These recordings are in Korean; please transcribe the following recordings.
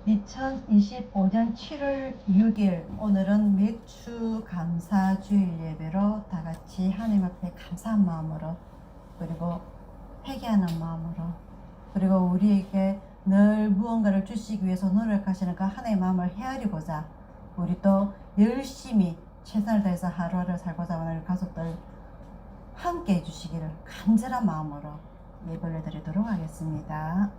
2025년 7월 6일 오늘은 맥주 감사 주일 예배로 다 같이 하나님 앞에 감사한 마음으로 그리고 회개하는 마음으로 그리고 우리에게 늘 무언가를 주시기 위해서 노력하시는 그 하나님의 마음을 헤아리고자 우리 또 열심히 최선을 다해서 하루하루 살고자 하는 가족들 함께 해주시기를 간절한 마음으로 예배를 드리도록 하겠습니다.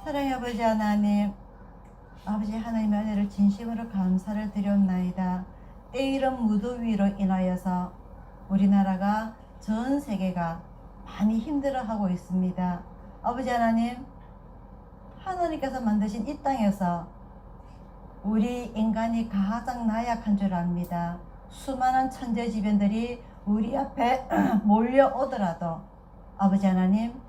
사랑의 아버지 하나님, 아버지 하나님의 은혜를 진심으로 감사를 드렸나이다. 때이른 무더위로 인하여서 우리나라가 전 세계가 많이 힘들어하고 있습니다. 아버지 하나님, 하나님께서 만드신 이 땅에서 우리 인간이 가장 나약한 줄 압니다. 수많은 천재지변들이 우리 앞에 몰려오더라도 아버지 하나님,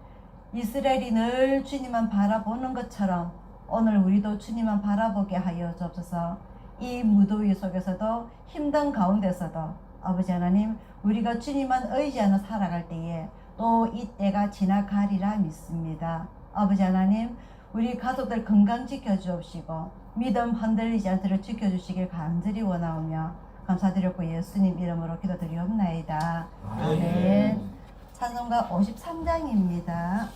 이스라엘이 늘 주님만 바라보는 것처럼 오늘 우리도 주님만 바라보게 하여 주옵소서. 이 무더위 속에서도 힘든 가운데서도 아버지 하나님, 우리가 주님만 의지하며 살아갈 때에 또 이 때가 지나가리라 믿습니다. 아버지 하나님, 우리 가족들 건강 지켜주옵시고 믿음 흔들리지 않도록 지켜주시길 간절히 원하오며 감사드렸고 예수님 이름으로 기도드리옵나이다. 아멘. 찬송가 53장입니다.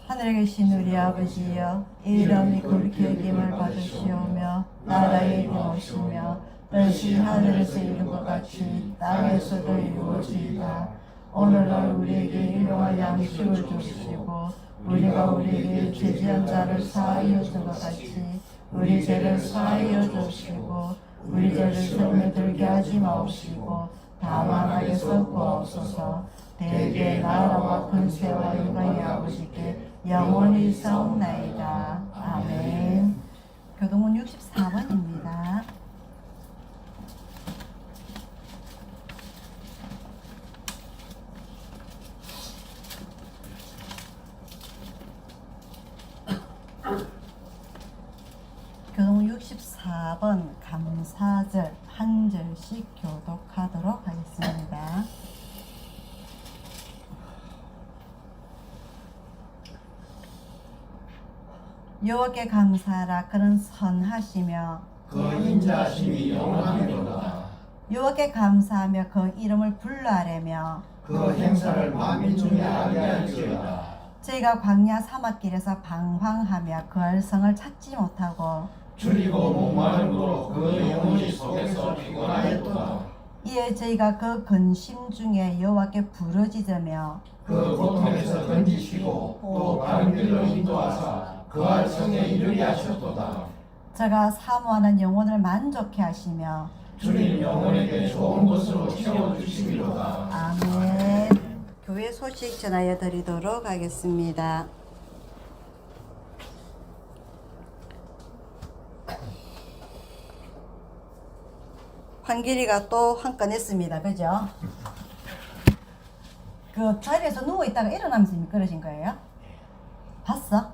하늘에 계신 우리 아버지여, 이름이 거룩히 여김을 받으시오며 나라의 이름 오시며 뜻이 하늘에서 이룬 것 같이 땅에서도 이루어지이다. 오늘날 우리에게 일용할 양식을 주시고 우리가 우리에게 죄지은 자를 사하여 준 것 같이 우리 죄를 사하여 주시고 우리 죄를 손에 들게 하지 마옵시고 다만 악에서 구하옵소서. 대개 나라와 권세와 영광이 아버지께 영원히 싸움나이다. 아멘. 교동은 64번입니다. 교동은 64번 감사절 한 절씩 교독하도록 하겠습니다. 여호와께 감사하라. 그는 선하시며 그 인자하심이 영원하리로다. 여호와께 감사하며 그 이름을 불러하려며 그 행사를 만민 중에 알게 할지어다. 저희가 광야 사막길에서 방황하며 그 얼성을 찾지 못하고 줄이고 목마름으로 그 영혼이 속에서 피곤하였도다. 이에 저희가 그 근심 중에 여호와께 부르짖으며 그 고통에서 건지시고 또 바른 길로 인도하사 그 알성에 이르게 하셨도다. 저가 사모하는 영혼을 만족해 하시며 주님 영혼에게 좋은 것으로 채워주시리로다. 아멘. 교회 소식 전하여 드리도록 하겠습니다. 황길이가 또 한 건 했습니다. 그죠? 그 자리에서 누워있다가 일어나면서 미끄러진 거예요? 봤어?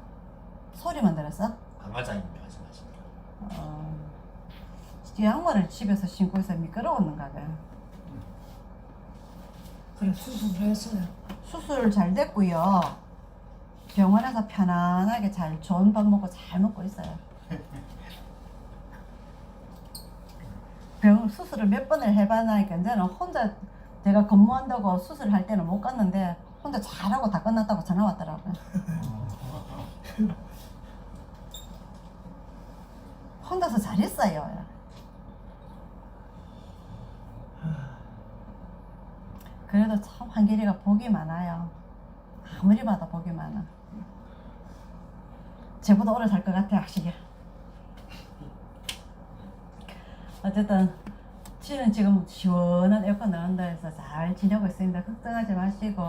소리만 들었어? 과장님이 말씀하십니다. 양말을 집에서 신고 있어 미끄러웠는가 봐. 그래 수술을 했어요. 수술 잘 됐고요. 병원에서 편안하게 잘 좋은 밥 먹고 잘 먹고 있어요. 수술을 몇 번을 해봤나니까 이제는 혼자 제가 근무한다고 수술할 때는 못 갔는데 혼자 잘하고 다 끝났다고 전화 왔더라고요. 혼자서 잘했어요. 그래도 참 한길이가 복이 많아요. 아무리 봐도 복이 많아. 쟤보다 오래 살 것 같아 확실히. 어쨌든 지는 지금 시원한 에어컨 나온다 해서 잘 지내고 있습니다. 걱정하지 마시고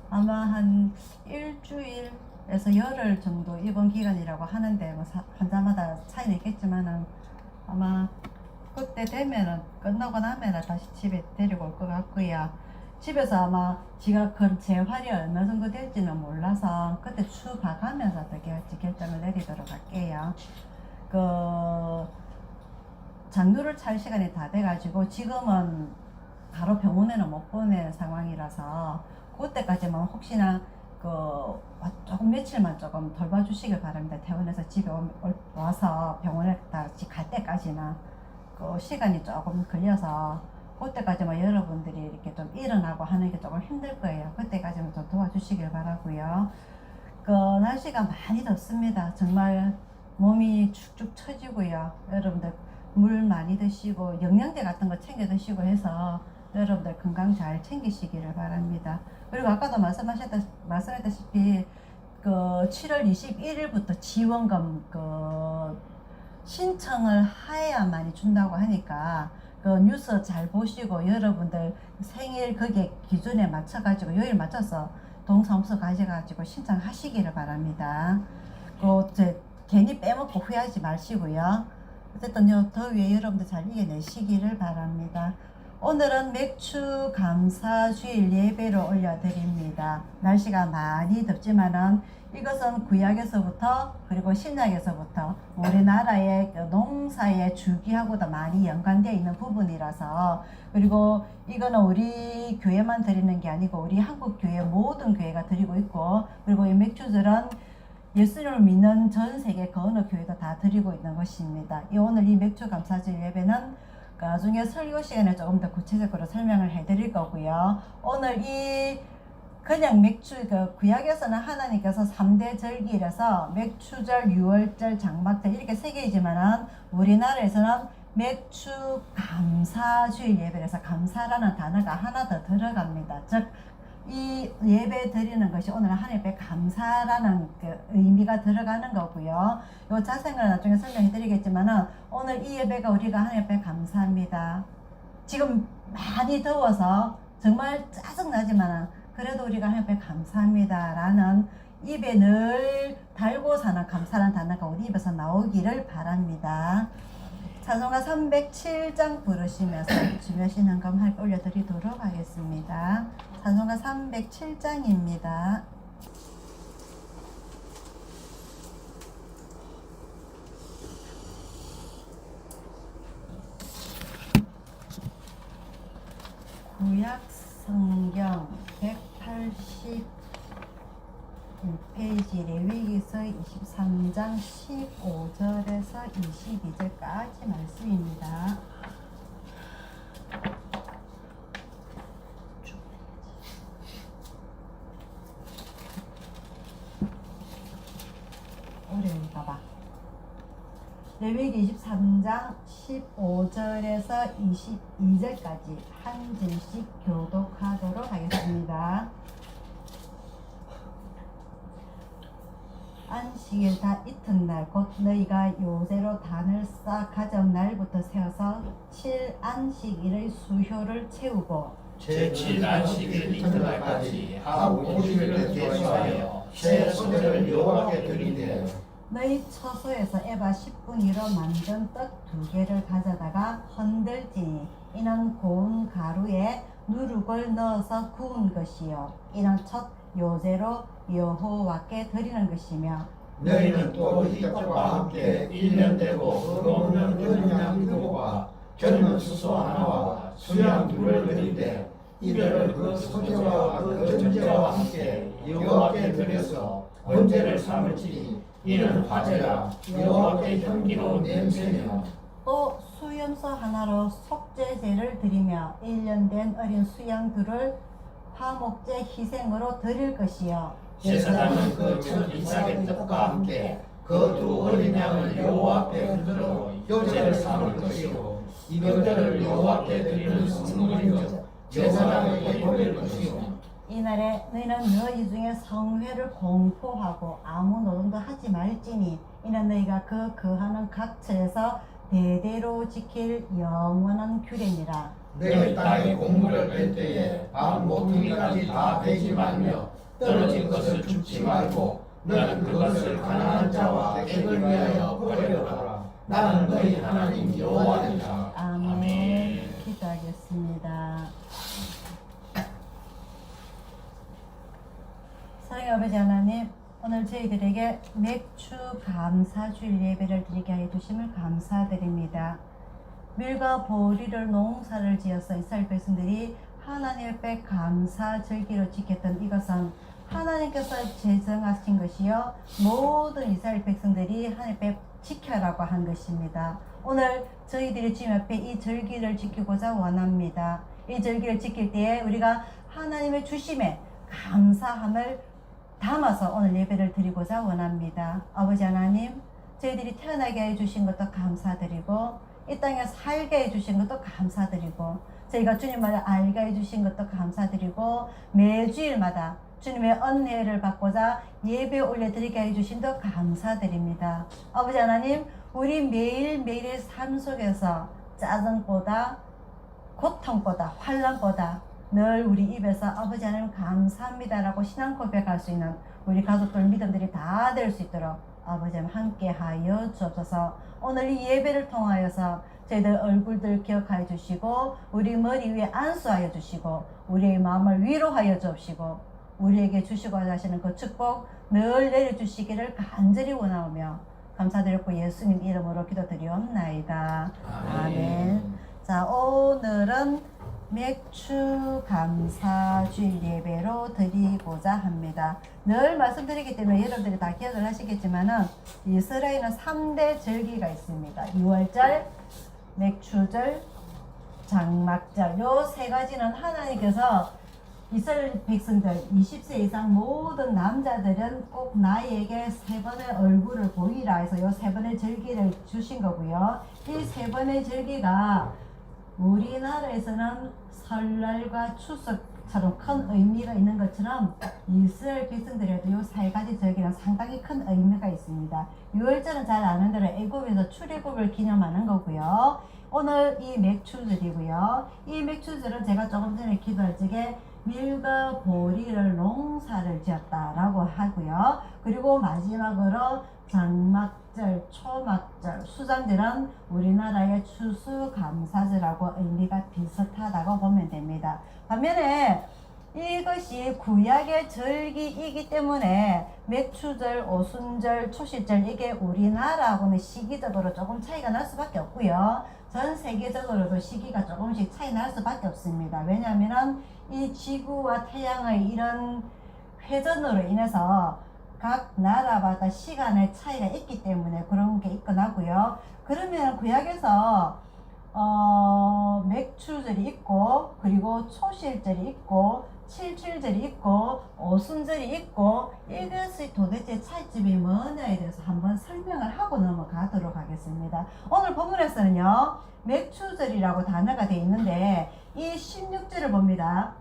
아마 한 일주일에서 열흘 정도 입원 기간이라고 하는데 뭐 환자마다 차이는 있겠지만은 아마 그때 되면은 끝나고 나면은 다시 집에 데리고 올 것 같고요. 집에서 아마 지가 그 재활이 얼마 정도 될지는 몰라서 그때 추 봐가면서 어떻게 할지 결정을 내리도록 할게요. 그 장류를 찰 시간이 다 돼가지고 지금은 바로 병원에는 못 보내는 상황이라서 그때까지만 혹시나 조금 며칠만 조금 돌봐주시길 바랍니다. 퇴원해서 집에 와서 병원에 다시 갈 때까지는 그 시간이 조금 걸려서 그때까지만 여러분들이 이렇게 좀 일어나고 하는 게 조금 힘들 거예요. 그때까지는 좀 도와주시길 바라고요. 그 날씨가 많이 덥습니다. 정말 몸이 축축 처지고요. 여러분들 물 많이 드시고 영양제 같은 거 챙겨 드시고 해서 여러분들 건강 잘 챙기시기를 바랍니다. 그리고 아까도 말씀했다시피 그 7월 21일부터 지원금 신청을 해야만이 준다고 하니까 그 뉴스 잘 보시고 여러분들 생일 거기에 기준에 맞춰가지고 요일 맞춰서 동사무소 가셔가지고 신청하시기를 바랍니다. 괜히 빼먹고 후회하지 마시고요. 어쨌든 요 더위에 여러분들 잘 이겨내시기를 바랍니다. 오늘은 맥주 감사주일 예배를 올려드립니다. 날씨가 많이 덥지만은 이것은 구약에서부터 그리고 신약에서부터 우리나라의 농사의 주기하고도 많이 연관되어 있는 부분이라서, 그리고 이거는 우리 교회만 드리는 게 아니고 우리 한국 교회 모든 교회가 드리고 있고, 그리고 이 맥주들은 예수님을 믿는 전 세계 그 어느 교회도 다 드리고 있는 것입니다. 오늘 이 맥주 감사주일 예배는 나중에 설교 시간에 조금 더 구체적으로 설명을 해드릴 거고요. 오늘 이 그냥 맥주, 구약에서는 하나님께서 3대 절기라서 맥추절, 유월절, 장막절 이렇게 세 개이지만은 우리나라에서는 맥주 감사주일 예배라서 감사라는 단어가 하나 더 들어갑니다. 즉, 이 예배 드리는 것이 오늘 하나님 앞에 감사라는 의미가 들어가는 거고요. 요 자세한 나중에 설명해 드리겠지만은 오늘 이 예배가 우리가 하나님 앞에 감사합니다. 지금 많이 더워서 정말 짜증나지만은 그래도 우리가 하나님 앞에 감사합니다 라는 입에 늘 달고 사는 감사라는 단어가 우리 입에서 나오기를 바랍니다. 찬송가 307장 부르시면서 주여신 헌금 올려드리도록 하겠습니다. 찬송가 307장입니다. 구약 성경 181페이지 레위기서 23장 15절에서 22절까지 말씀입니다. 어려울까봐. 레위기 23장 15절에서 22절까지 한 절씩 교독하도록 하겠습니다. 안식일 다 이튿날 곧 너희가 요새로 단을 쌓아 가져온 날부터 세어서 7안식일의 수효를 채우고 제7 안식일 이튿날까지 하루 50일을 계수하여 새 소재를 여호와께 드리되 너희 처소에서 에바 10분위로 만든 떡 2개를 가져다가 흔들지니 이는 고운 가루에 누룩을 넣어서 구운 것이요 이는 첫 요제로 여호와께 드리는 것이며 너희는 또 희떡과 함께 1년 되고 흠없는 어린 양 7과 젊은 수소 하나와 수양 2를 드리되 이들을 그 소재와 그 전제와 함께 여호와께 드려서 번제를 삼을지니 이는 화제라 여호와께 향기로운 냄새며 또 수염소 하나로 속죄제를 드리며 1년 된 어린 수양 2를 화목제 희생으로 드릴 것이요 제사장은 그 첫 이삭의 떡과 함께 그 2 어린 양을 여호와 앞에 흔들어 효제를 삼을 것이요 이것들을 여호와께 드리는 성물인즉 제사장에게 돌릴 것이요 이날에 너희는 너희 중에 성회를 공포하고 아무 노동도 하지 말지니 이는 너희가 그 거하는 각처에서 대대로 지킬 영원한 규례니라. 너희 땅에 곡물을 뺄 때에 밤 모퉁이까지 다 베지 말며 떨어진 것을 줍지 말고 너는 그것을 가난한 자와 액을 위하여 버려라. 나는 너희 하나님 여호와니라. 아멘. 아멘. 기도하겠습니다. 사랑의 아버지 하나님, 오늘 저희들에게 맥주 감사주일 예배를 드리게 해 주심을 감사드립니다. 밀과 보리를 농사를 지어서 이스라엘 백성들이 하나님 앞에 감사 절기로 지켰던 이것은 하나님께서 제정하신 것이요 모든 이스라엘 백성들이 하나님 앞에 지켜라고 한 것입니다. 오늘 저희들이 주님 앞에 이 절기를 지키고자 원합니다. 이 절기를 지킬 때에 우리가 하나님의 주심에 감사함을 담아서 오늘 예배를 드리고자 원합니다. 아버지 하나님, 저희들이 태어나게 해주신 것도 감사드리고 이 땅에 살게 해주신 것도 감사드리고 저희가 주님을 알게 해주신 것도 감사드리고 매주일마다 주님의 은혜를 받고자 예배 올려드리게 해주신 것 감사드립니다. 아버지 하나님, 우리 매일매일의 삶 속에서 짜증보다 고통보다 환난보다 늘 우리 입에서 아버지 하나님 감사합니다라고 신앙 고백할 수 있는 우리 가족들 믿음들이 다 될 수 있도록 아버지 하나님 함께 하여 주옵소서. 오늘 이 예배를 통하여서 저희들 얼굴들 기억하여 주시고 우리 머리 위에 안수하여 주시고 우리의 마음을 위로하여 주옵시고 우리에게 주시고자 하시는 그 축복 늘 내려주시기를 간절히 원하오며 감사드렸고 예수님 이름으로 기도드리옵나이다. 아멘. 자, 오늘은 맥주 감사주일 예배로 드리고자 합니다. 늘 말씀드리기 때문에 여러분들이 다 기억을 하시겠지만은 이스라엘은 3대 절기가 있습니다. 6월절, 맥주절, 장막절. 요 세 가지는 하나님께서 이스라엘 백성들 20세 이상 모든 남자들은 꼭 나에게 3번의 얼굴을 보이라 해서 요 3번의 절기를 주신 거고요. 이 3번의 절기가 우리나라에서는 설날과 추석처럼 큰 의미가 있는 것처럼 이스라엘 백성들에도 이 3가지 절기는 상당히 큰 의미가 있습니다. 6월절은 잘 아는 대로 애굽에서 출애굽을 기념하는 거고요. 오늘 이 맥추절이고요. 이 맥추절은 제가 조금 전에 기도할 적에 밀과 보리를 농사를 지었다라고 하고요. 그리고 마지막으로 장막절, 초막절, 수장절은 우리나라의 추수감사절하고 의미가 비슷하다고 보면 됩니다. 반면에 이것이 구약의 절기이기 때문에 맥추절, 오순절, 초실절 이게 우리나라하고는 시기적으로 조금 차이가 날 수밖에 없고요. 전 세계적으로도 시기가 조금씩 차이 날 수밖에 없습니다. 왜냐하면 이 지구와 태양의 이런 회전으로 인해서 각 나라마다 시간의 차이가 있기 때문에 그런 게 있건 하고요. 그러면 구약에서 맥추절이 있고 그리고 초실절이 있고 칠칠절이 있고 오순절이 있고 이것이 도대체 차이점이 뭐냐에 대해서 한번 설명을 하고 넘어가도록 하겠습니다. 오늘 본문에서는요 맥추절이라고 단어가 되어 있는데 이 16절을 봅니다.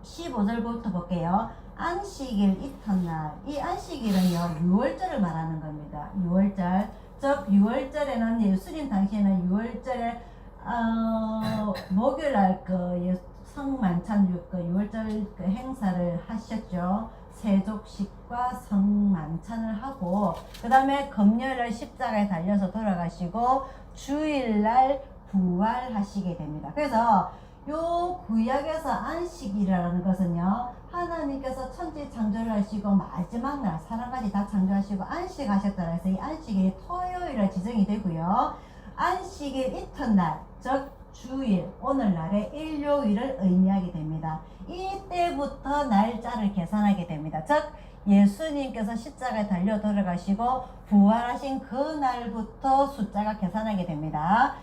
15절부터 볼게요. 안식일 이튿날, 이 안식일은요 6월절을 말하는 겁니다. 6월절, 즉 6월절에는 예수님 당시에는 6월절에 목요일날 그 성만찬 6월절 그 행사를 하셨죠. 세족식과 성만찬을 하고 그 다음에 금요일날 십자가에 달려서 돌아가시고 주일날 부활하시게 됩니다. 그래서 요 구약에서 안식이라는 것은요 하나님께서 천지 창조를 하시고 마지막 날 사람까지 다 창조하시고 안식하셨다 해서 이 안식일이 토요일에 지정이 되고요. 안식일 이튿날 즉 주일 오늘날의 일요일을 의미하게 됩니다. 이때부터 날짜를 계산하게 됩니다. 즉 예수님께서 십자가에 달려 돌아가시고 부활하신 그날부터 숫자가 계산하게 됩니다.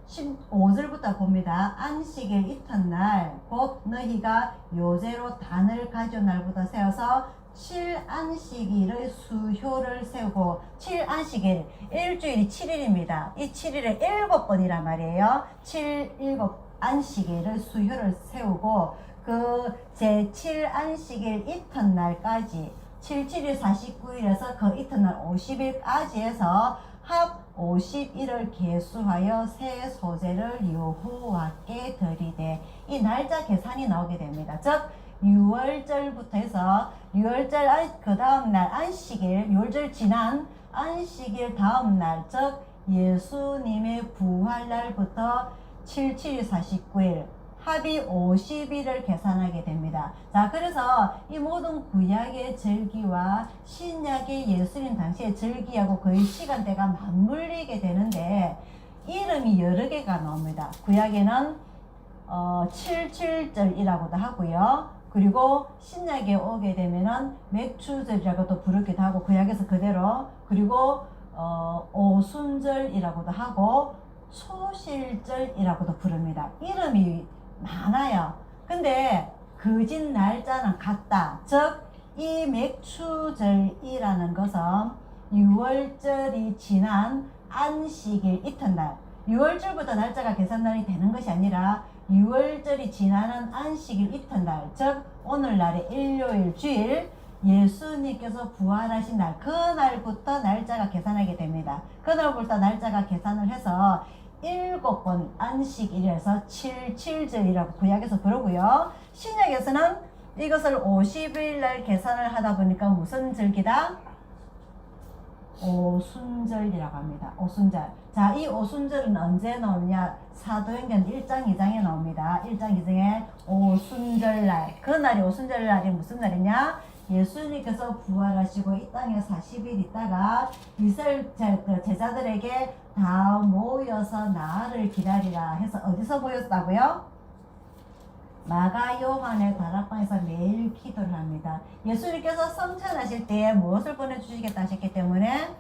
15절부터 봅니다. 안식일 이튿날 곧 너희가 요제로 단을 가져온 날부터 세워서 7안식일의 수효를 세우고 7안식일 일주일이 7일입니다. 이 7일을 7번이란 말이에요. 7안식일의 수효를 세우고 그 제7안식일 이튿날까지 77일 49일에서 그 이튿날 50일까지 해서 합 50일을 계수하여 새 소재를 여호와께 드리되 이 날짜 계산이 나오게 됩니다. 즉 6월절부터 해서 6월절 그 다음날 안식일 6월절 지난 안식일 다음날 즉 예수님의 부활날부터 77일 49일 합이 50일을 계산하게 됩니다. 자, 그래서 이 모든 구약의 절기와 신약의 예수님 당시의 절기하고 거의 시간대가 맞물리게 되는데 이름이 여러 개가 나옵니다. 구약에는 77절이라고도 하고요. 그리고 신약에 오게 되면은 맥추절이라고도 부르기도 하고 구약에서 그대로, 그리고 오순절이라고도 하고 초실절이라고도 부릅니다. 이름이 많아요. 근데 거짓 날짜는 같다. 즉 이 맥추절이라는 것은 6월절이 지난 안식일 이튿날, 6월절부터 날짜가 계산날이 되는 것이 아니라 6월절이 지나는 안식일 이튿날, 즉 오늘날의 일요일 주일 예수님께서 부활하신 날, 그날부터 날짜가 계산하게 됩니다. 그날부터 날짜가 계산을 해서 7번 안식일에서 77절이라고 구약에서 부르고요. 신약에서는 이것을 50일 날 계산을 하다 보니까 무슨 절기다? 오순절이라고 합니다. 오순절. 자, 이 오순절은 언제 나오느냐? 사도행전 1장 2장에 나옵니다. 1장 2장에 오순절날. 그날이 오순절날이 무슨 날이냐? 예수님께서 부활하시고 이 땅에 40일 있다가 이스라엘 제자들에게 다 모여서 나를 기다리라 해서 어디서 모였다고요? 마가 요한의 다락방에서 매일 기도를 합니다. 예수님께서 성천하실 때에 무엇을 보내주시겠다 하셨기 때문에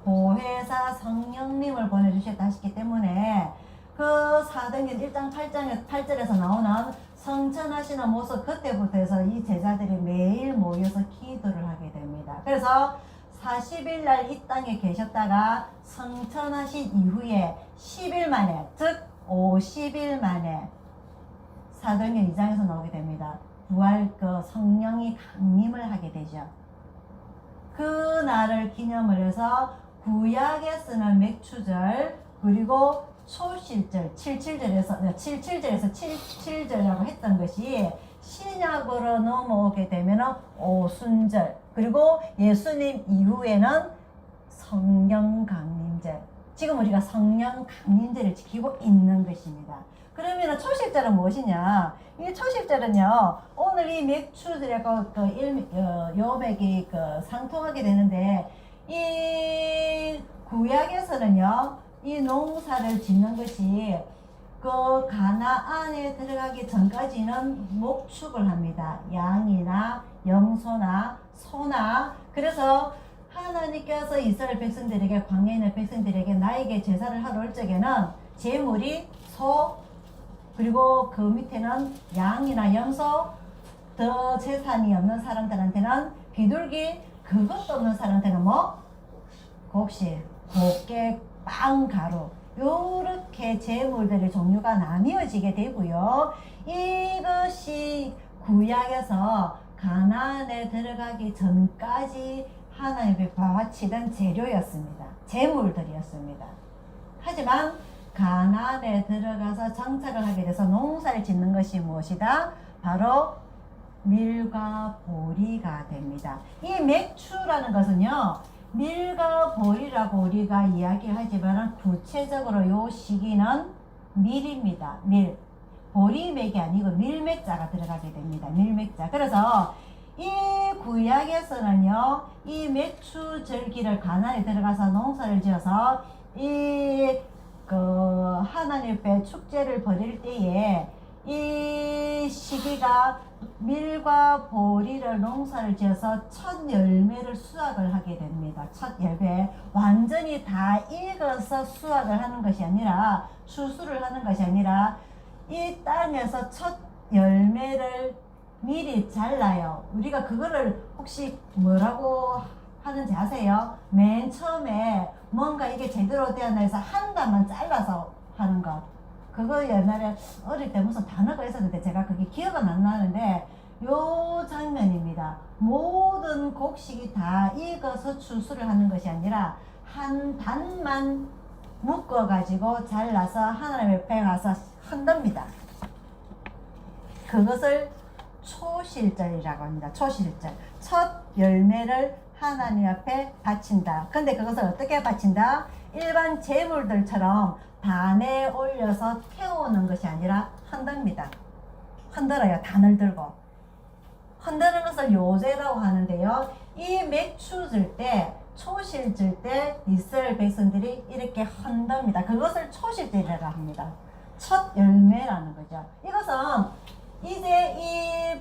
보혜사 성령님을 보내주시겠다 하셨기 때문에 그 사도행전 1장 8절에서 나오는 성천하시는 모습, 그때부터 해서 이 제자들이 매일 모여서 기도를 하게 됩니다. 그래서 40일 날 이 땅에 계셨다가 성천하신 이후에 10일 만에, 즉 50일 만에 사도행전 2장에서 나오게 됩니다. 부활 그 성령이 강림을 하게 되죠. 그 날을 기념을 해서 구약에 쓰는 맥추절, 그리고 초실절 77절에서 77절이라고 했던 것이 신약으로 넘어오게 되면 오순절, 그리고 예수님 이후에는 성령 강림절, 지금 우리가 성령 강림절을 지키고 있는 것입니다. 그러면 초실절은 무엇이냐? 이 초실절은요, 오늘 이 맥추절하고 요맥이 상통하게 되는데, 이 구약에서는요, 이 농사를 짓는 것이 그 가나안에 들어가기 전까지는 목축을 합니다. 양이나 염소나 소나. 그래서 하나님께서 이스라엘 백성들에게, 광야에 있는 백성들에게 나에게 제사를 하러 올 적에는 제물이 소, 그리고 그 밑에는 양이나 염소, 더 재산이 없는 사람들한테는 비둘기, 그것도 없는 사람한테는 뭐? 곡식, 곱게, 빵, 가루, 요렇게 제물들의 종류가 나뉘어지게 되고요. 이것이 구약에서 가나안에 들어가기 전까지 하나님께 바치던 재료였습니다. 제물들이었습니다. 하지만 가나안에 들어가서 정착을 하게 돼서 농사를 짓는 것이 무엇이다? 바로 밀과 보리가 됩니다. 이 맥추라는 것은요, 밀과 보리라고 우리가 이야기를 하지만 구체적으로 요 시기는 밀입니다. 밀. 보리맥이 아니고 밀맥자가 들어가게 됩니다. 밀맥자. 그래서 이 구약에서는요, 이 맥추 절기를 가나안에 들어가서 농사를 지어서 하나님 앞에 축제를 벌일 때에 이 시기가 밀과 보리를 농사를 지어서 첫 열매를 수확을 하게 됩니다. 첫 열매. 완전히 다 익어서 수확을 하는 것이 아니라, 추수를 하는 것이 아니라, 이 땅에서 첫 열매를 미리 잘라요. 우리가 그거를 혹시 뭐라고 하는지 아세요? 맨 처음에 뭔가 이게 제대로 되었나 해서 한 단만 잘라서 하는 것. 그거 옛날에 어릴 때 무슨 단어가 있었는데 제가 그게 기억은 안 나는데, 요 장면입니다. 모든 곡식이 다 익어서 추수를 하는 것이 아니라 한 단만 묶어 가지고 잘라서 하나님 옆에 가서 흔듭니다. 그것을 초실절이라고 합니다. 초실절. 첫 열매를 하나님 앞에 바친다. 근데 그것을 어떻게 바친다? 일반 제물들처럼 단에 올려서 태우는 것이 아니라 흔듭니다. 흔들어요. 단을 들고. 흔드는 것을 요제라고 하는데요. 이 맥주 줄 때, 초실 줄 때 이스라엘 백성들이 이렇게 흔듭니다. 그것을 초실절이라고 합니다. 첫 열매라는 거죠. 이것은 이제 이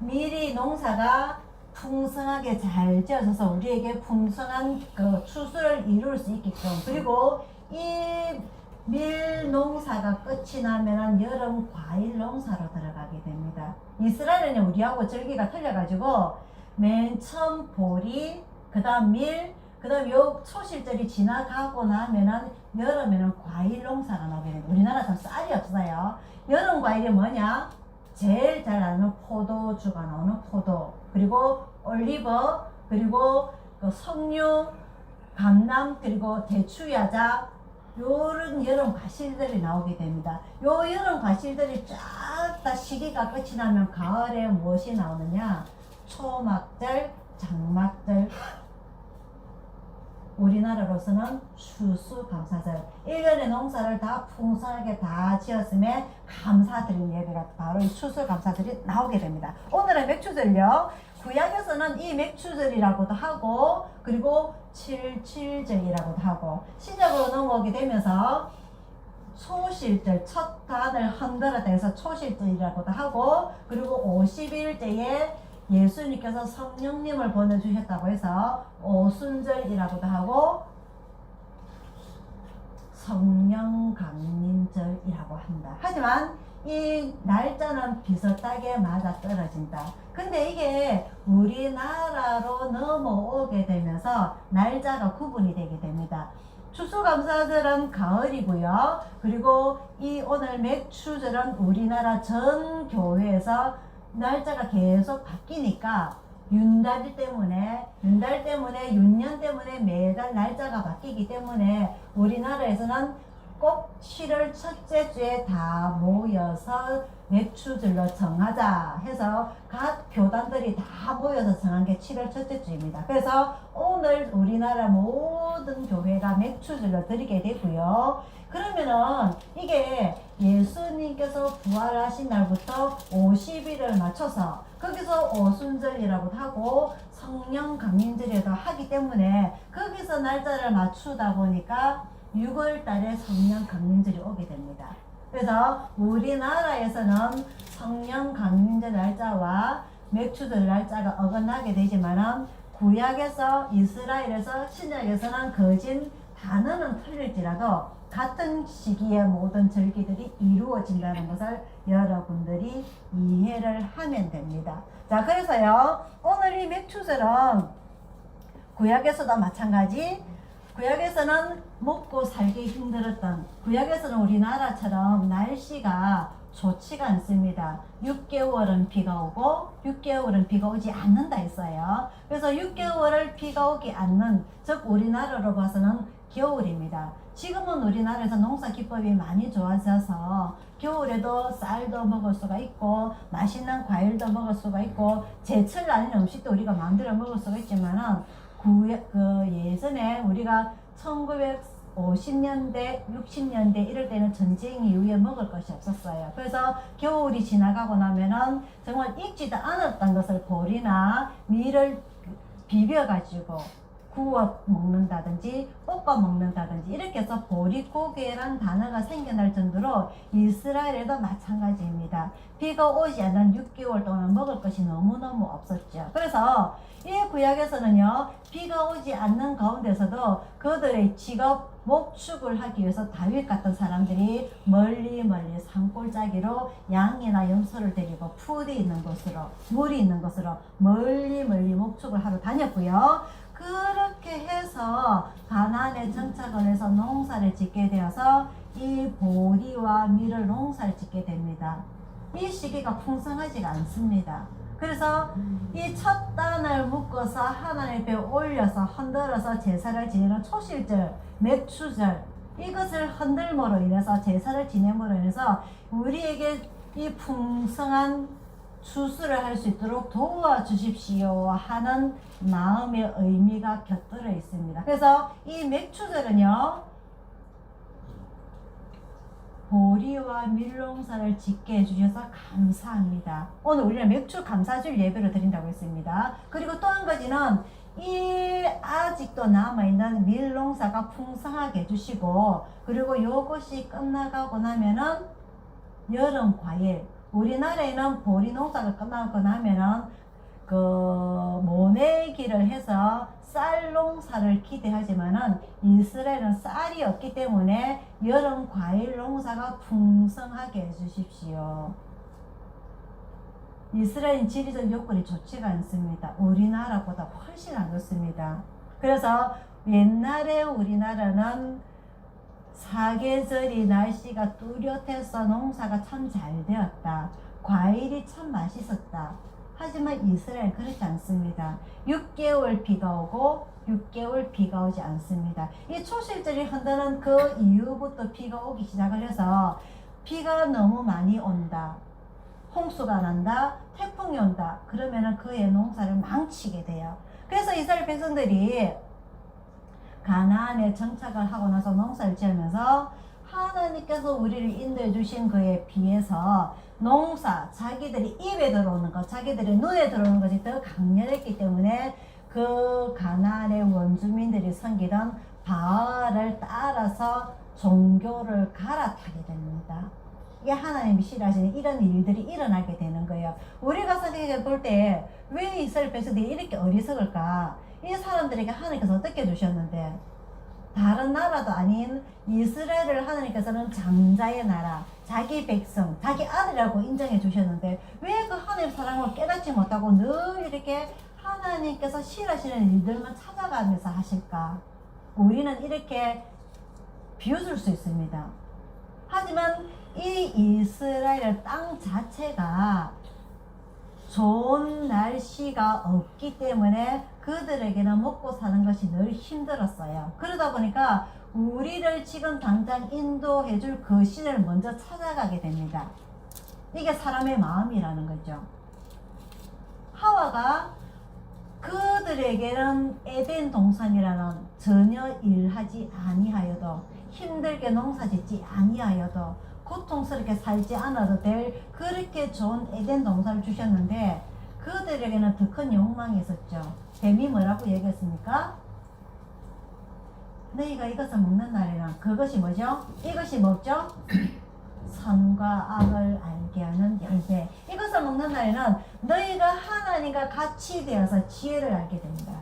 미리 농사가 풍성하게 잘 지어져서 우리에게 풍성한 그 추수를 이룰 수 있게끔, 그리고 이 밀 농사가 끝이 나면은 여름 과일 농사로 들어가게 됩니다. 이스라엘은 우리하고 절기가 틀려가지고 맨 처음 보리, 그 다음 밀, 그 다음 요 초실절이 지나가고 나면은 여름에는 과일 농사가 나오게 됩니다. 우리나라는 쌀이 없어요. 여름 과일이 뭐냐? 제일 잘 나오는 포도주가 나오는 포도, 그리고 올리브, 그리고 그 석류, 감남, 그리고 대추야자, 요런 여름 과실들이 나오게 됩니다. 요 여름 과실들이 쫙 다 시기가 끝이 나면 가을에 무엇이 나오느냐? 초막절, 장막절, 우리나라로서는 추수감사절, 1년의 농사를 다 풍성하게 다 지었음에 감사드린 예배가 바로 이 추수감사절이 나오게 됩니다. 오늘의 맥주절요, 구약에서는 이 맥주절이라고도 하고, 그리고 77절이라고도 하고, 신약으로 넘어오게 되면서 소실절, 첫 단을 흔들었다 해서 초실절이라고도 하고, 그리고 50일째에 예수님께서 성령님을 보내주셨다고 해서 오순절이라고도 하고, 성령강림절이라고 한다. 하지만 이 날짜는 비슷하게 맞아 떨어진다. 근데 이게 우리나라로 넘어오게 되면서 날짜가 구분이 되게 됩니다. 추수감사절은 가을이고요. 그리고 이 오늘 맥추절은 우리나라 전 교회에서 날짜가 계속 바뀌니까 윤달 때문에 윤년 때문에 매달 날짜가 바뀌기 때문에 우리나라에서는 꼭 7월 첫째 주에 다 모여서 맥추절로 정하자 해서 각 교단들이 다 모여서 정한 게 7월 첫째 주입니다. 그래서 오늘 우리나라 모든 교회가 맥추절로 드리게 되고요. 그러면은 이게 예수님께서 부활하신 날부터 50일을 맞춰서 거기서 오순절이라고도 하고 성령강림절이라고 하기 때문에 거기서 날짜를 맞추다 보니까 6월 달에 성령강림절이 오게 됩니다. 그래서 우리나라에서는 성령강림절 날짜와 맥추절 날짜가 어긋나게 되지만은 구약에서, 이스라엘에서, 신약에서는 거진 단어는 틀릴지라도 같은 시기에 모든 절기들이 이루어진다는 것을 여러분들이 이해를 하면 됩니다. 자, 그래서요, 오늘 이 맥추절은 구약에서도 마찬가지, 구약에서는 먹고 살기 힘들었던, 구약에서는 우리나라처럼 날씨가 좋지가 않습니다. 6개월은 비가 오고 6개월은 비가 오지 않는다 했어요. 그래서 6개월을 비가 오지 않는, 즉 우리나라로 봐서는 겨울입니다. 지금은 우리나라에서 농사 기법이 많이 좋아져서 겨울에도 쌀도 먹을 수가 있고 맛있는 과일도 먹을 수가 있고 제철 아닌 음식도 우리가 마음대로 먹을 수가 있지만은 예전에 우리가 1950년대, 60년대 이럴 때는 전쟁 이후에 먹을 것이 없었어요. 그래서 겨울이 지나가고 나면은 정말 익지도 않았던 것을 보리나 밀을 비벼가지고 구워 먹는다든지 볶아 먹는다든지 이렇게 해서 보리고개란 단어가 생겨날 정도로 이스라엘에도 마찬가지입니다. 비가 오지 않은 6개월 동안 먹을 것이 너무너무 없었죠. 그래서 이 구약에서는요, 비가 오지 않는 가운데서도 그들의 직업, 목축을 하기 위해서 다윗 같은 사람들이 멀리 산골짜기로 양이나 염소를 데리고 풀이 있는 곳으로, 물이 있는 곳으로 멀리 목축을 하러 다녔고요. 그렇게 해서 가나안에 정착을 해서 농사를 짓게 되어서 이 보리와 밀을 농사를 짓게 됩니다. 이 시기가 풍성하지가 않습니다. 그래서 이 첫 단을 묶어서 하나님 앞에 올려서 흔들어서 제사를 지내는 초실절, 맥추절, 이것을 흔들므로 인해서 제사를 지냄으로 인해서 우리에게 이 풍성한 추수를 할 수 있도록 도와주십시오 하는 마음의 의미가 곁들여 있습니다. 그래서 이 맥추절은요, 보리와 밀농사를 짓게 해주셔서 감사합니다. 오늘 우리는 맥주 감사절 예배를 드린다고 했습니다. 그리고 또 한 가지는 아직도 남아있는 밀농사가 풍성하게 해주시고, 그리고 이것이 끝나가고 나면은 여름 과일, 우리나라에는 보리 농사가 끝나고 나면은 그 모내기를 해서 쌀 농사를 기대하지만은 이스라엘은 쌀이 없기 때문에 여름 과일 농사가 풍성하게 해주십시오. 이스라엘은 지리적 여건이 좋지가 않습니다. 우리나라보다 훨씬 안 좋습니다. 그래서 옛날에 우리나라는 사계절이 날씨가 뚜렷해서 농사가 참 잘 되었다. 과일이 참 맛있었다. 하지만 이스라엘은 그렇지 않습니다. 6개월 비가 오고 6개월 비가 오지 않습니다. 이 초실절이 흔드는 그 이후부터 비가 오기 시작을 해서 비가 너무 많이 온다. 홍수가 난다. 태풍이 온다. 그러면은 그의 농사를 망치게 돼요. 그래서 이스라엘 백성들이 가나안에 정착을 하고 나서 농사를 지으면서 하나님께서 우리를 인도해 주신 그에 비해서 농사, 자기들이 입에 들어오는 것, 자기들의 눈에 들어오는 것이 더 강렬했기 때문에 그 가나안의 원주민들이 섬기던 바알을 따라서 종교를 갈아타게 됩니다. 이게 하나님이 싫어하시는 이런 일들이 일어나게 되는 거예요. 우리가 생각해 볼 때 왜 이스라엘 백성들이 이렇게 어리석을까? 이 사람들에게 하나님께서 어떻게 주셨는데, 다른 나라도 아닌 이스라엘을 하나님께서는 장자의 나라, 자기 백성, 자기 아들이라고 인정해 주셨는데 왜 그 하나님 사랑을 깨닫지 못하고 늘 이렇게 하나님께서 싫어하시는 일들만 찾아가면서 하실까? 우리는 이렇게 비웃을 수 있습니다. 하지만 이 이스라엘 땅 자체가 좋은 날씨가 없기 때문에 그들에게는 먹고 사는 것이 늘 힘들었어요. 그러다 보니까 우리를 지금 당장 인도해 줄 그 신을 먼저 찾아가게 됩니다. 이게 사람의 마음이라는 거죠. 하와가 그들에게는 에덴 동산이라는 전혀 일하지 아니하여도, 힘들게 농사짓지 아니하여도, 고통스럽게 살지 않아도 될 그렇게 좋은 에덴 동산을 주셨는데 그들에게는 더 큰 욕망이 있었죠. 뱀이 뭐라고 얘기했습니까? 너희가 이것을 먹는 날에는 그것이 뭐죠? 이것이 뭐죠? 선과 악을 알게 하는 열매. 이것을 먹는 날에는 너희가 하나님과 같이 되어서 지혜를 알게 됩니다.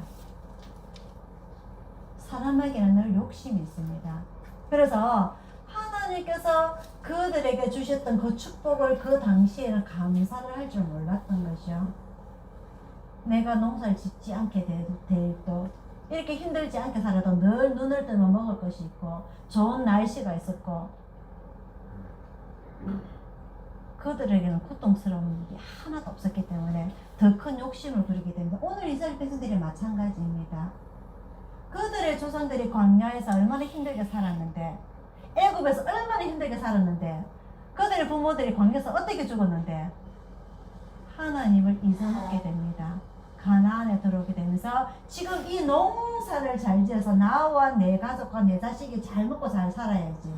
사람에게는 늘 욕심이 있습니다. 그래서 하나님께서 그들에게 주셨던 그 축복을 그 당시에는 감사를 할 줄 몰랐던 것이요. 내가 농사를 짓지 않게 될도 이렇게 힘들지 않게 살아도 늘 눈을 뜨면 먹을 것이 있고 좋은 날씨가 있었고, 그들에게는 고통스러운 일이 하나도 없었기 때문에 더 큰 욕심을 부리게 됩니다. 오늘 이스라엘 백성들이 마찬가지입니다. 그들의 조상들이 광야에서 얼마나 힘들게 살았는데, 애굽에서 얼마나 힘들게 살았는데, 그들의 부모들이 광야에서 어떻게 죽었는데 하나님을 잊어먹게 됩니다. 가나안에 들어오게 되면서 지금 이 농사를 잘 지어서 나와 내 가족과 내 자식이 잘 먹고 잘 살아야지.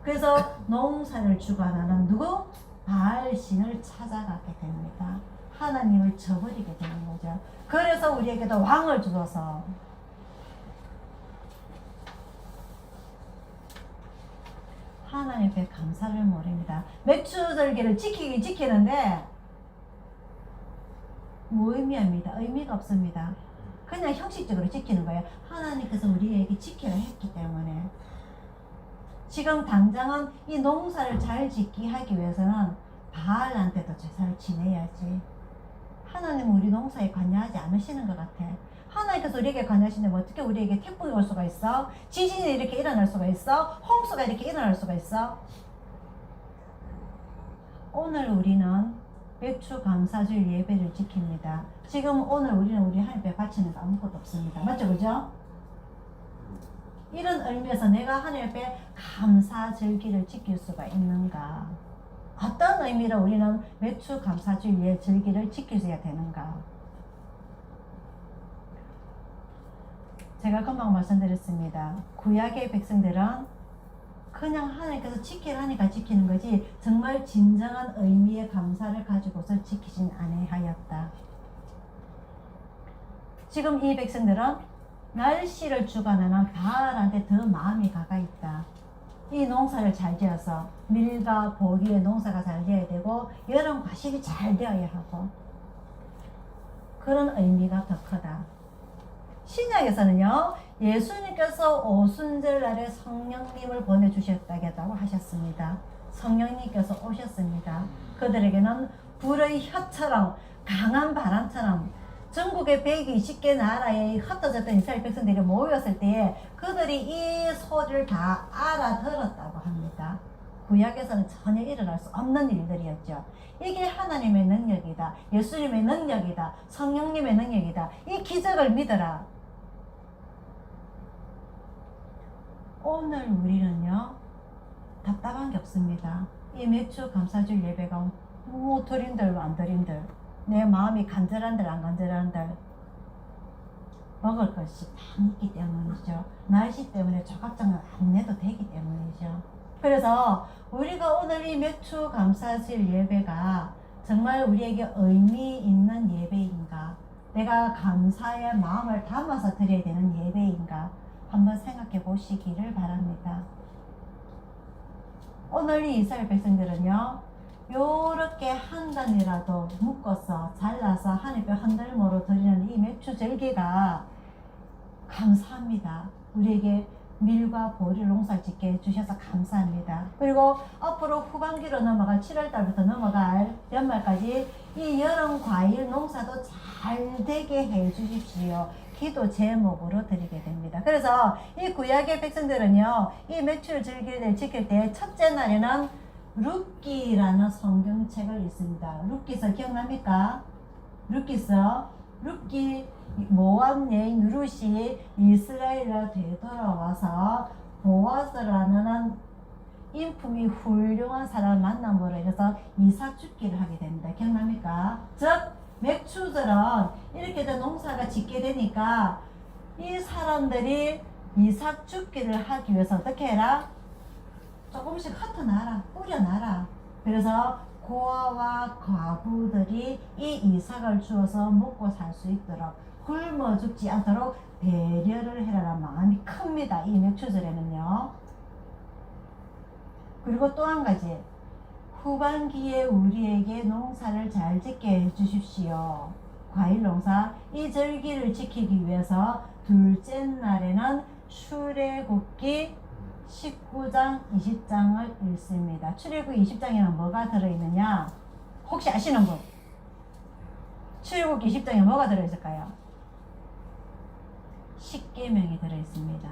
그래서 농사를 주관하는 누구? 바알 신을 찾아가게 됩니다. 하나님을 저버리게 되는 거죠. 그래서 우리에게도 왕을 주어서 하나님 앞에 감사를 모릅니다. 맥추절기를 지키는데 무의미합니다. 의미가 없습니다. 그냥 형식적으로 지키는 거예요. 하나님께서 우리에게 지켜야 했기 때문에. 지금 당장은 이 농사를 잘 짓게 하기 위해서는 바알한테도 제사를 지내야지. 하나님은 우리 농사에 관여하지 않으시는 것 같아. 하나님께서 우리에게 관여하시는데 어떻게 우리에게 태풍이 올 수가 있어? 지진이 이렇게 일어날 수가 있어? 홍수가 이렇게 일어날 수가 있어? 오늘 우리는 맥주 감사절 예배를 지킵니다. 지금 오늘 우리는 우리 하나님 앞에 바치는 거 아무것도 없습니다. 맞죠? 그죠? 이런 의미에서 내가 하나님 앞에 감사절기를 지킬 수가 있는가? 어떤 의미로 우리는 매추 감사주일의 절기를 지켜줘야 되는가? 제가 금방 말씀드렸습니다. 구약의 백성들은 그냥 하나님께서 지키라니까 지키는 거지 정말 진정한 의미의 감사를 가지고서 지키진 아니하였다. 지금 이 백성들은 날씨를 주관하는 바알한테 더 마음이 가가 있다. 이 농사를 잘 지어서 밀과 보리의 농사가 잘 되어야 되고 여름 과실이 잘 되어야 하고 그런 의미가 더 크다. 신약에서는요, 예수님께서 오순절 날에 성령님을 보내주셨다고 하셨습니다. 성령님께서 오셨습니다. 그들에게는 불의 혀처럼 강한 바람처럼 전국의 120개 나라에 흩어졌던 이스라엘 백성들이 모였을 때에 그들이 이 소리를 다 알아들었다고 합니다. 구약에서는 전혀 일어날 수 없는 일들이었죠. 이게 하나님의 능력이다. 예수님의 능력이다. 성령님의 능력이다. 이 기적을 믿어라. 오늘 우리는요, 답답한 게 없습니다. 이 매주 감사주일 예배가 뭐 드린들 안 드린들 내 마음이 간절한들 안 간절한들 먹을 것이 다 있기 때문이죠. 날씨 때문에 조각장을 안 내도 되기 때문이죠. 그래서 우리가 오늘 이 매주 감사주일 예배가 정말 우리에게 의미 있는 예배인가, 내가 감사의 마음을 담아서 드려야 되는 예배인가 한번 생각해 보시기를 바랍니다. 오늘 이 이스라엘 백성들은요, 요렇게 한 단이라도 묶어서 잘라서 하나님께 헌들모로 드리는 이 매추 절기가 감사합니다. 우리에게 밀과 보리를 농사를 짓게 해주셔서 감사합니다. 그리고 앞으로 후반기로 넘어갈 7월달부터 넘어갈 연말까지 이 여름 과일 농사도 잘 되게 해주십시오. 기도 제목으로 드리게 됩니다. 그래서 이 구약의 백성들은요, 이 매출 절기를 지킬 때 첫째 날에는 룻기라는 성경책을 읽습니다. 룻기서 기억납니까? 룻기 모압 여인 룻이 이스라엘에 되돌아와서 보아스라는 인품이 훌륭한 사람을 만남으로 인해서 이삭 죽기를 하게 됩니다. 기억납니까? 즉 맥추들은 이렇게 된 농사가 짓게 되니까 이 사람들이 이삭 죽기를 하기 위해서 어떻게 해라? 조금씩 흩어놔라, 뿌려놔라. 그래서 고아와 과부들이 이 이삭을 주어서 먹고 살 수 있도록, 굶어 죽지 않도록 배려를 해라라는 마음이 큽니다. 이 맥추절에는요. 그리고 또 한 가지, 후반기에 우리에게 농사를 잘 짓게 해주십시오. 과일 농사, 이 절기를 지키기 위해서 둘째 날에는 출애굽기 19장, 20장을 읽습니다. 출애굽기 20장에는 뭐가 들어있느냐? 혹시 아시는 분? 출애굽기 20장에 뭐가 들어있을까요? 십계명이 들어있습니다.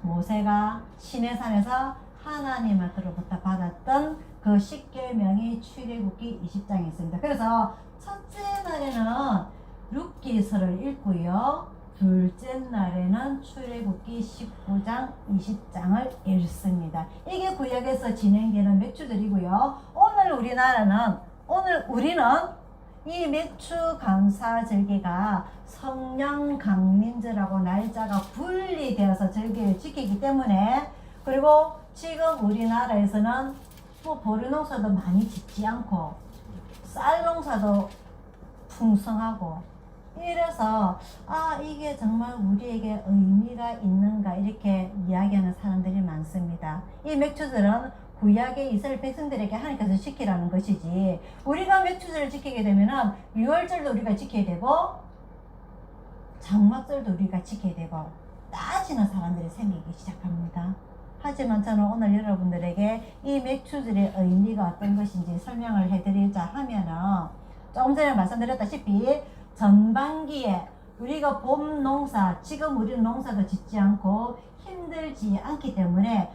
모세가 시내산에서 하나님으로부터 받았던 그 십계명이 출애굽기 20장에 있습니다. 그래서 첫째 날에는 룻기서를 읽고요, 둘째 날에는 출애굽기 19장, 20장을 읽습니다. 이게 구약에서 진행되는 맥주들이고요. 오늘 우리는 이 맥주 감사 절기가 성령 강림절하고 날짜가 분리되어서 절기를 지키기 때문에, 그리고 지금 우리나라에서는 뭐 보리 농사도 많이 짓지 않고 쌀 농사도 풍성하고 이래서 이게 정말 우리에게 의미가 있는가 이렇게 이야기하는 사람들이 많습니다. 이 맥주들은 구약의 이스라엘 백성들에게 하나님께서 지키라는 것이지, 우리가 맥주절을 지키게 되면은 유월절도 우리가 지켜야 되고 장막절도 우리가 지켜야 되고 따지는 사람들이 생기기 시작합니다. 하지만 저는 오늘 여러분들에게 이 맥주절의 의미가 어떤 것인지 설명을 해드리자 하면은, 조금 전에 말씀드렸다시피 전반기에 우리가 봄 농사, 지금 우리는 농사도 짓지 않고 힘들지 않기 때문에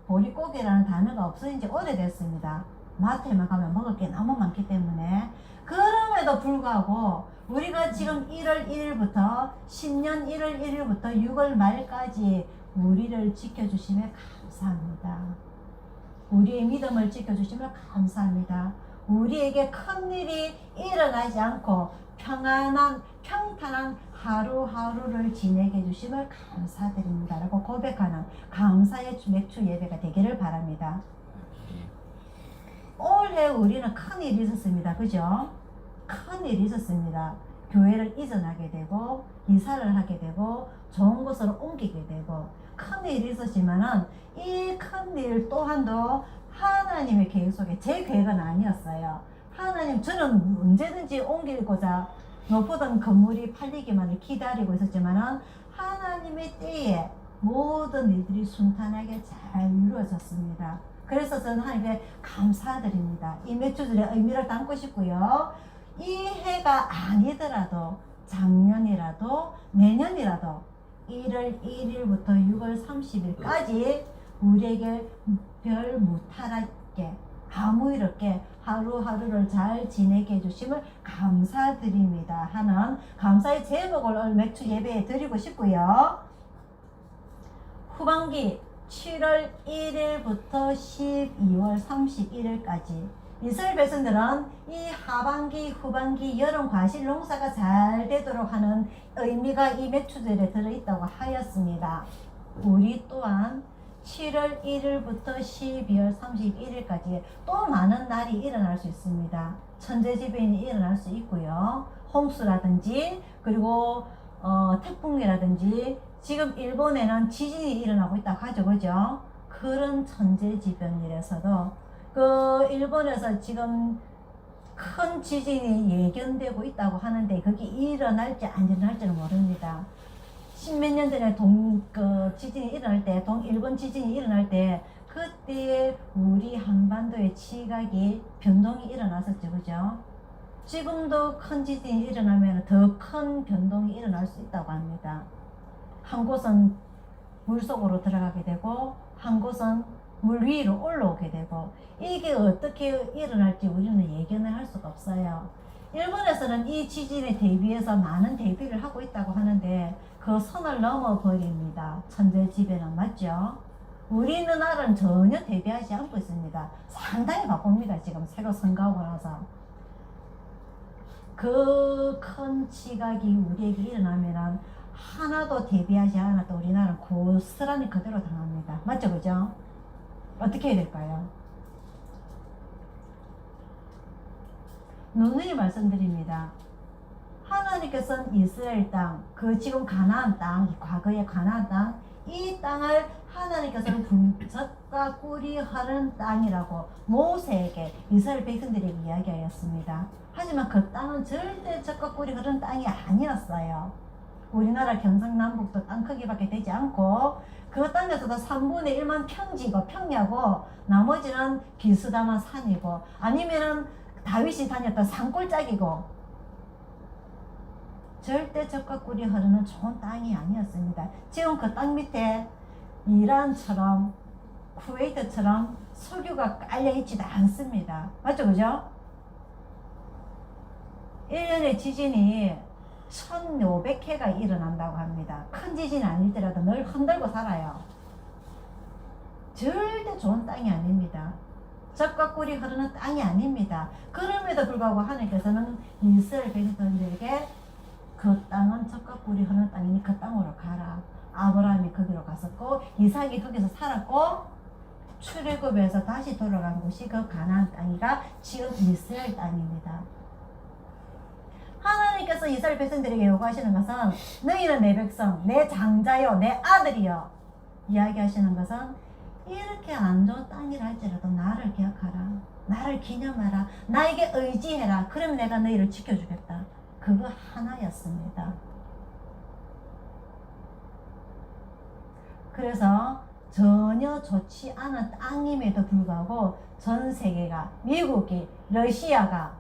보리고개라는 단어가 없어진 지 오래됐습니다. 마트에만 가면 먹을 게 너무 많기 때문에. 그럼에도 불구하고 우리가 지금 1월 1일부터 신년 1월 1일부터 6월 말까지 우리를 지켜주심에 감사합니다. 우리의 믿음을 지켜주심을 감사합니다. 우리에게 큰일이 일어나지 않고 평탄한 하루하루를 지내게 해주심을 감사드립니다. 라고 고백하는 감사의 맥주 예배가 되기를 바랍니다. 올해 우리는 큰일이 있었습니다. 그죠? 큰일이 있었습니다. 교회를 이전하게 되고 이사를 하게 되고 좋은 곳으로 옮기게 되고 큰일이 있었지만은 이 큰일 또한도 하나님의 계획 속에 제 계획은 아니었어요. 하나님, 저는 언제든지 옮기고자 높은 건물이 팔리기만을 기다리고 있었지만은 하나님의 때에 모든 일들이 순탄하게 잘 이루어졌습니다. 그래서 저는 하나님께 감사드립니다. 이 몇 주들의 의미를 담고 싶고요. 이 해가 아니더라도 작년이라도 내년이라도 1월 1일부터 6월 30일까지 우리에게 별 무탈하게 아무 일 없게 하루하루를 잘 지내게 해주심을 감사드립니다 하는 감사의 제목을 오늘 맥주 예배에 드리고 싶고요. 후반기 7월 1일부터 12월 31일까지 이스라엘 백성들은 이 하반기, 후반기, 여름 과실 농사가 잘 되도록 하는 의미가 이 맥주절에 들어있다고 하였습니다. 우리 또한 7월 1일부터 12월 31일까지 또 많은 날이 일어날 수 있습니다. 천재지변이 일어날 수 있고요. 홍수라든지 그리고 태풍이라든지 지금 일본에는 지진이 일어나고 있다고 하죠. 그죠? 그런 천재지변이라서도 그 일본에서 지금 큰 지진이 예견되고 있다고 하는데 그게 일어날지 안 일어날지는 모릅니다. 십몇 년 전에 지진이 일어날 때, 일본 지진이 일어날 때 그때 우리 한반도의 지각이 변동이 일어났었죠. 그죠? 지금도 큰 지진이 일어나면 더 큰 변동이 일어날 수 있다고 합니다. 한 곳은 물속으로 들어가게 되고 한 곳은 물 위로 올라오게 되고 이게 어떻게 일어날지 우리는 예견을 할 수가 없어요. 일본에서는 이 지진에 대비해서 많은 대비를 하고 있다고 하는데 그 선을 넘어버립니다. 천재지변은 맞죠? 우리나라는 전혀 대비하지 않고 있습니다. 상당히 바쁩니다. 지금 새로 선거하고 나서 그 큰 지각이 우리에게 일어나면 하나도 대비하지 않았던 우리나라는 고스란히 그대로 당합니다. 맞죠? 그죠? 어떻게 해야 될까요? 누누이 말씀드립니다. 하나님께서는 이스라엘 땅, 그 지금 가나안 땅, 과거의 가나안 땅, 이 땅을 하나님께서는 젖과 꿀이 흐르는 땅이라고 모세에게 이스라엘 백성들에게 이야기하였습니다. 하지만 그 땅은 절대 젖과 꿀이 흐르는 땅이 아니었어요. 우리나라 경상남북도 땅 크기밖에 되지 않고 그 땅에서도 3분의 1만 평지고 평야고 나머지는 비스담한 산이고 아니면은 다윗이 다녔던 산골짜기고 절대 젖과 꿀이 흐르는 좋은 땅이 아니었습니다. 지금 그 땅 밑에 이란처럼 쿠웨이트처럼 석유가 깔려있지도 않습니다. 맞죠? 그죠? 1년에 지진이 1500회가 일어난다고 합니다. 큰 지진이 아니더라도 늘 흔들고 살아요. 절대 좋은 땅이 아닙니다. 젖과 꿀이 흐르는 땅이 아닙니다. 그럼에도 불구하고 하나님께서는 이스라엘 백성들에게 그 땅은 젖과 꿀이 흐르는 땅이니 그 땅으로 가라. 아브라함이 거기로 갔었고 이삭이 거기서 살았고 출애굽에서 다시 돌아간 곳이 그 가나안 땅이가 지금 이스라엘 땅입니다. 하나님께서 이스라엘 백성들에게 요구하시는 것은 너희는 내 백성, 내 장자요, 내 아들이요. 이야기하시는 것은 이렇게 안 좋은 땅이라 할지라도 나를 기억하라. 나를 기념하라. 나에게 의지해라. 그럼 내가 너희를 지켜주겠다. 그거 하나였습니다. 그래서 전혀 좋지 않은 땅임에도 불구하고 전 세계가, 미국이, 러시아가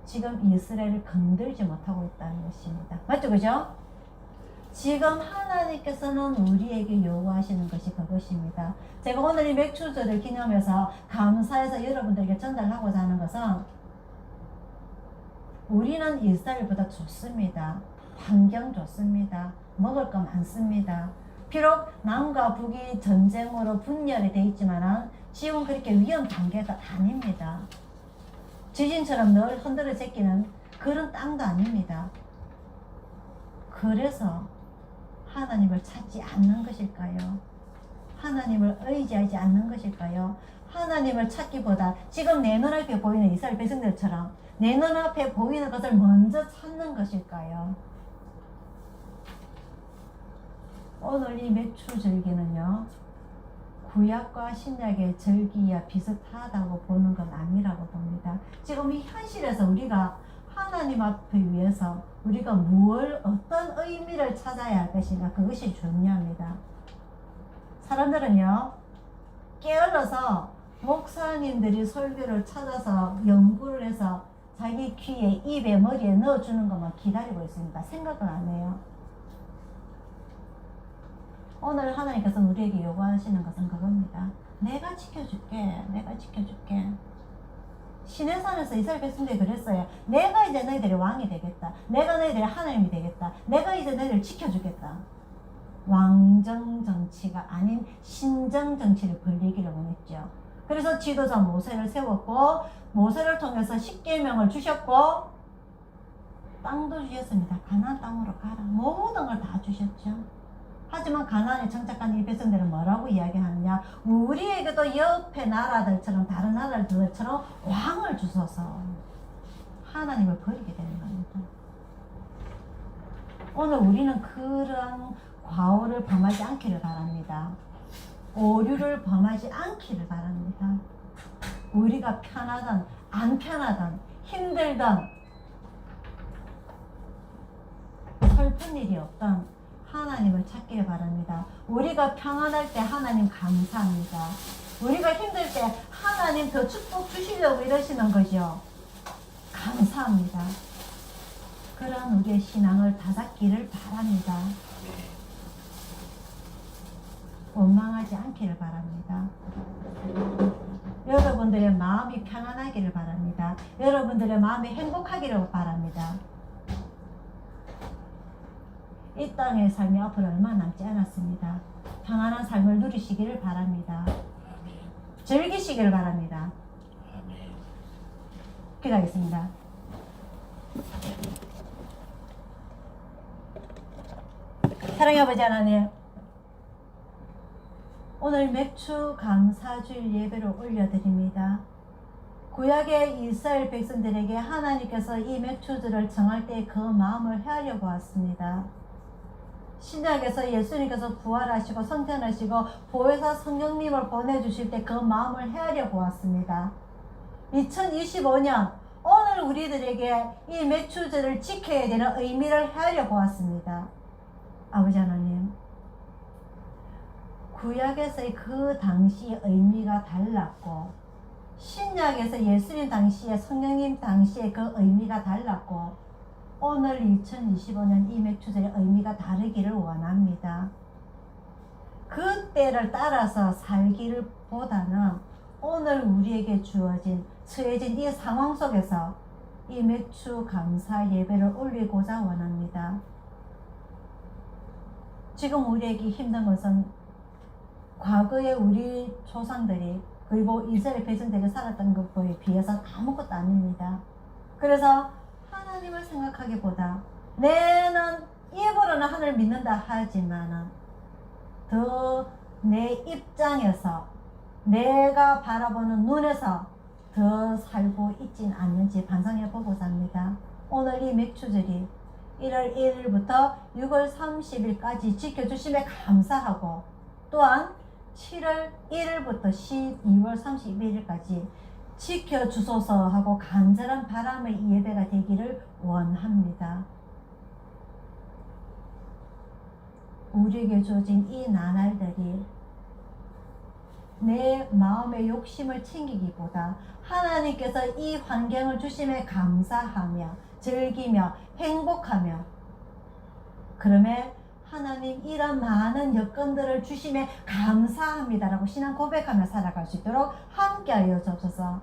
지금 이스라엘을 건들지 못하고 있다는 것입니다. 맞죠? 그죠? 지금 하나님께서는 우리에게 요구하시는 것이 그것입니다. 제가 오늘 이 맥주절을 기념해서 감사해서 여러분들에게 전달하고자 하는 것은 우리는 이스라엘보다 좋습니다. 환경 좋습니다. 먹을 거 많습니다. 비록 남과 북이 전쟁으로 분열이 돼 있지만 지금 그렇게 위험 단계가 아닙니다. 지진처럼 늘 흔들어 제끼는 그런 땅도 아닙니다. 그래서 하나님을 찾지 않는 것일까요? 하나님을 의지하지 않는 것일까요? 하나님을 찾기보다 지금 내 눈앞에 보이는 이스라엘 백성들처럼 내 눈앞에 보이는 것을 먼저 찾는 것일까요? 오늘 이 매출절기는요, 구약과 신약의 절기와 비슷하다고 보는 건 아니라고 봅니다. 지금 이 현실에서 우리가 하나님 앞에 위해서 우리가 어떤 의미를 찾아야 할 것인가, 그것이 중요합니다. 사람들은요, 게을러서 목사님들이 설교를 찾아서 연구를 해서 자기 귀에, 입에, 머리에 넣어주는 것만 기다리고 있습니다. 생각을 안 해요. 오늘 하나님께서 우리에게 요구하시는 것은 그겁니다. 내가 지켜줄게. 내가 지켜줄게. 시내산에서 이스라엘 백성들이 그랬어요. 내가 이제 너희들의 왕이 되겠다. 내가 너희들의 하나님이 되겠다. 내가 이제 너희들을 지켜주겠다. 왕정 정치가 아닌 신정 정치를 벌리기를 원했죠. 그래서 지도자 모세를 세웠고, 모세를 통해서 십계명을 주셨고, 땅도 주셨습니다. 가나안 땅으로 가라. 모든 걸 다 주셨죠. 하지만 가나안에 정착한 이 백성들은 뭐라고 이야기하느냐? 우리에게도 옆에 나라들처럼, 다른 나라들처럼 왕을 주소서. 하나님을 버리게 되는 겁니다. 오늘 우리는 그런 과오를 범하지 않기를 바랍니다. 오류를 범하지 않기를 바랍니다. 우리가 편하든 안 편하든 힘들든 슬픈 일이 없든 하나님을 찾기를 바랍니다. 우리가 평안할 때 하나님 감사합니다. 우리가 힘들 때 하나님 더 축복 주시려고 이러시는 거죠. 감사합니다. 그런 우리의 신앙을 다잡기를 바랍니다. 원망하지 않기를 바랍니다. 여러분들의 마음이 평안하기를 바랍니다. 여러분들의 마음이 행복하기를 바랍니다. 이 땅의 삶이 앞으로 얼마 남지 않았습니다. 평안한 삶을 누리시기를 바랍니다. 즐기시기를 바랍니다. 기도하겠습니다. 사랑의 아버지 하나님, 오늘 맥주 감사주일 예배를 올려드립니다. 구약의 이스라엘 백성들에게 하나님께서 이 맥주들을 정할 때 그 마음을 헤아려 보았습니다. 신약에서 예수님께서 부활하시고 성천하시고 보혜사 성령님을 보내주실 때 그 마음을 헤아려 보았습니다. 2025년 오늘 우리들에게 이 맥주절을 지켜야 되는 의미를 헤아려 보았습니다. 아버지 하나님, 구약에서의 그 당시의 의미가 달랐고 신약에서 예수님 당시에 성령님 당시에 그 의미가 달랐고 오늘 2025년 이 맥주절의 의미가 다르기를 원합니다. 그때를 따라서 살기를 보다는 오늘 우리에게 주어진 처해진 이 상황 속에서 이 맥주 감사 예배를 올리고자 원합니다. 지금 우리에게 힘든 것은 과거에 우리 조상들이 그리고 이스라엘 백성들이 살았던 것에 비해서 아무것도 아닙니다. 그래서 하나님을 생각하기보다 내는 입으로는 하나님을 믿는다 하지만 더 내 입장에서 내가 바라보는 눈에서 더 살고 있진 않는지 반성해 보고자 합니다. 오늘 이 맥주절이 1월 1일부터 6월 30일까지 지켜주심에 감사하고 또한 7월 1일부터 12월 31일까지 지켜주소서 하고 간절한 바람의 예배가 되기를 원합니다. 우리에게 주어진 이 나날들이 내 마음의 욕심을 챙기기보다 하나님께서 이 환경을 주심에 감사하며 즐기며 행복하며 그러면 하나님 이런 많은 여건들을 주심에 감사합니다라고 신앙 고백하며 살아갈 수 있도록 함께하여 주옵소서.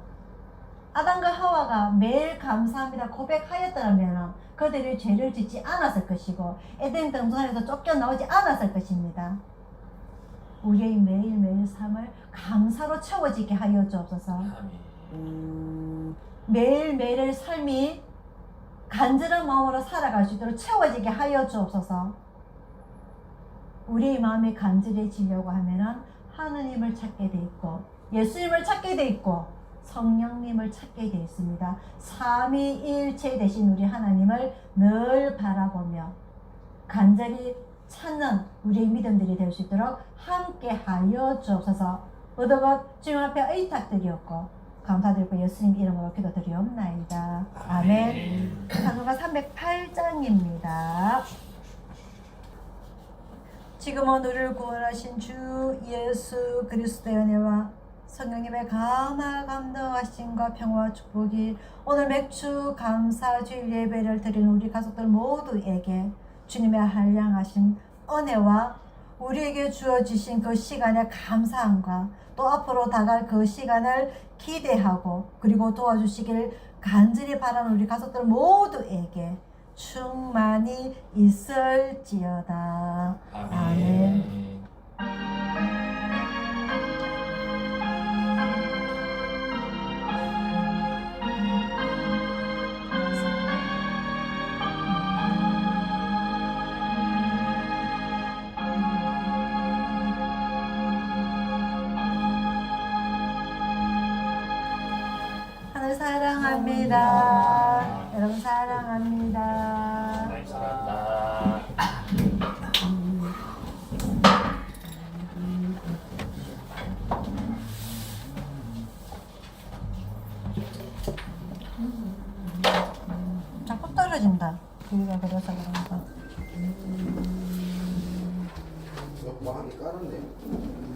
아담과 하와가 매일 감사합니다 고백하였다면 그들이 죄를 짓지 않았을 것이고 에덴 동산에서 쫓겨나오지 않았을 것입니다. 우리의 매일매일 삶을 감사로 채워지게 하여 주옵소서. 아멘. 매일매일의 삶이 간절한 마음으로 살아갈 수 있도록 채워지게 하여 주옵소서. 우리의 마음이 간절해지려고 하면은 하느님을 찾게 돼 있고 예수님을 찾게 돼 있고 성령님을 찾게 돼 있습니다. 삼위일체 되신 우리 하나님을 늘 바라보며 간절히 찾는 우리의 믿음들이 될 수 있도록 함께 하여 주옵소서. 모든 것 주님 앞에 의탁드리옵고 감사드리고 예수님 이름으로 기도드리옵나이다. 아멘. 찬송가 308장입니다. 지금은 우리를 구원하신 주 예수 그리스도의 은혜와 성령님의 감화 감동하심과 평화와 축복이 오늘 맥주 감사 주일 예배를 드리는 우리 가족들 모두에게 주님의 한량하신 은혜와 우리에게 주어주신 그 시간의 감사함과 또 앞으로 다가갈 그 시간을 기대하고 그리고 도와주시길 간절히 바라는 우리 가족들 모두에게 충만히 있을지어다. 아멘. 하늘 사랑합니다. 여러분 사랑합니다. 사랑합니다. 자꾸 떨어진다. 우리가 그래서 그런가. 뭐 하기 까는데.